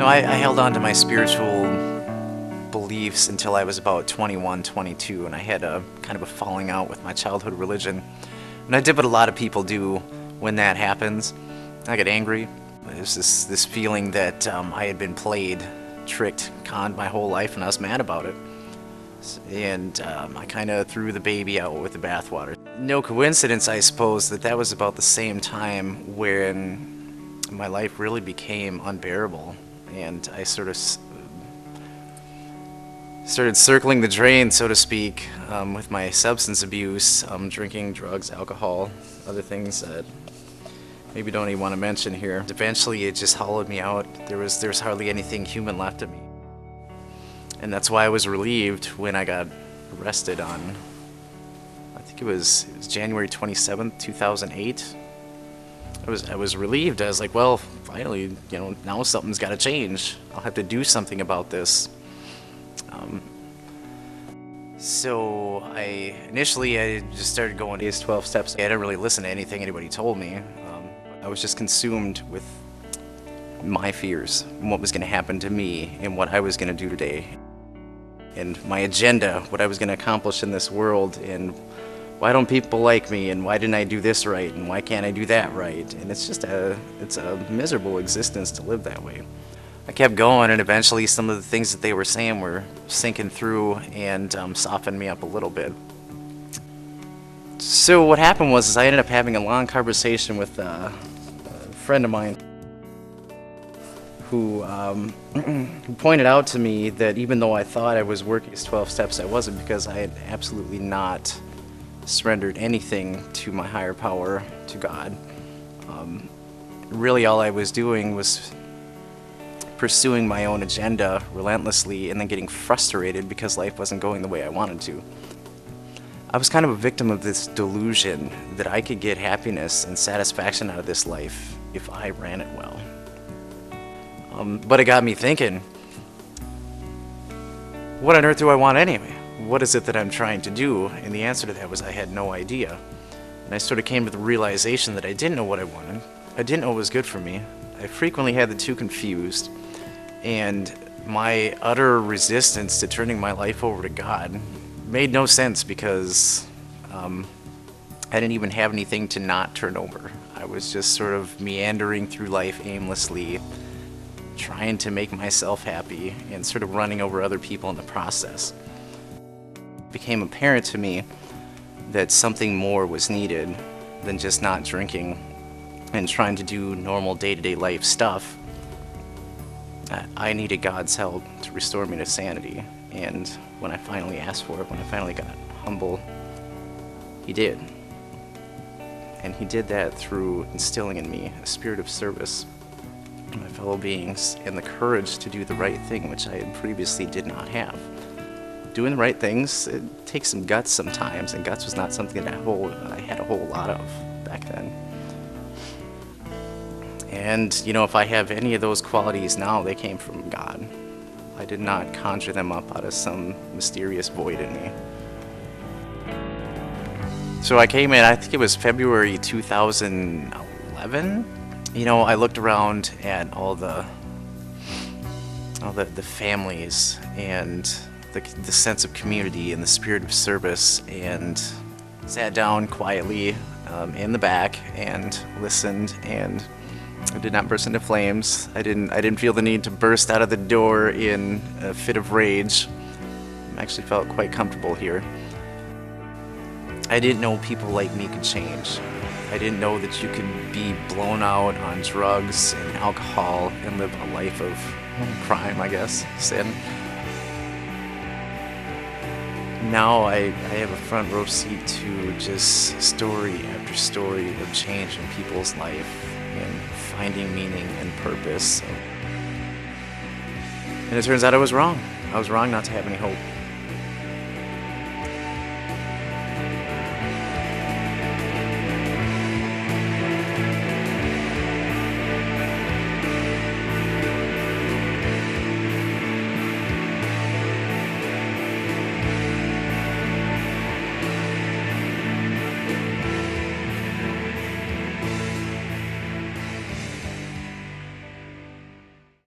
No, I held on to my spiritual beliefs until I was about 21, 22, and I had a kind of a falling out with my childhood religion. And I did what a lot of people do when that happens. I get angry. There's this feeling that I had been played, tricked, conned my whole life, and I was mad about it. And I kind of threw the baby out with the bathwater. No coincidence, I suppose, that was about the same time when my life really became unbearable, and I sort of started circling the drain, so to speak, with my substance abuse, drinking, drugs, alcohol, other things that maybe don't even want to mention here. Eventually, it just hollowed me out. There's hardly anything human left of me. And that's why I was relieved when I got arrested on, I think it was January 27th, 2008. I was relieved. I was like, well, finally, now something's got to change. I'll have to do something about this. So I just started going these 12 steps. I didn't really listen to anything anybody told me. I was just consumed with my fears and what was going to happen to me and what I was going to do today. And my agenda, what I was going to accomplish in this world, and why don't people like me, and why didn't I do this right, and why can't I do that right? And it's a miserable existence to live that way. I kept going, and eventually some of the things that they were saying were sinking through and softened me up a little bit. So what happened was I ended up having a long conversation with a friend of mine who pointed out to me that even though I thought I was working these 12 steps, I wasn't, because I had absolutely not surrendered anything to my higher power, to God. Really all I was doing was pursuing my own agenda relentlessly and then getting frustrated because life wasn't going the way I wanted to. I was kind of a victim of this delusion that I could get happiness and satisfaction out of this life if I ran it well. But it got me thinking, what on earth do I want anyway? What is it that I'm trying to do? And the answer to that was I had no idea. And I sort of came to the realization that I didn't know what I wanted. I didn't know what was good for me. I frequently had the two confused. And my utter resistance to turning my life over to God made no sense, because I didn't even have anything to not turn over. I was just sort of meandering through life aimlessly, trying to make myself happy and sort of running over other people in the process. It became apparent to me that something more was needed than just not drinking and trying to do normal day-to-day life stuff. I needed God's help to restore me to sanity. And when I finally asked for it, when I finally got humble, He did. And He did that through instilling in me a spirit of service to my fellow beings and the courage to do the right thing, which I had previously did not have. Doing the right things, it takes some guts sometimes, and guts was not something that I had a whole lot of back then. And, if I have any of those qualities now, they came from God. I did not conjure them up out of some mysterious void in me. So I came in, I think it was February 2011. I looked around at all the families and the sense of community and the spirit of service, and sat down quietly in the back and listened, and I did not burst into flames. I didn't feel the need to burst out of the door in a fit of rage. I actually felt quite comfortable here. I didn't know people like me could change. I didn't know that you could be blown out on drugs and alcohol and live a life of crime, I guess, sin. Now I have a front row seat to just story after story of change in people's life and finding meaning and purpose. And it turns out I was wrong. I was wrong not to have any hope.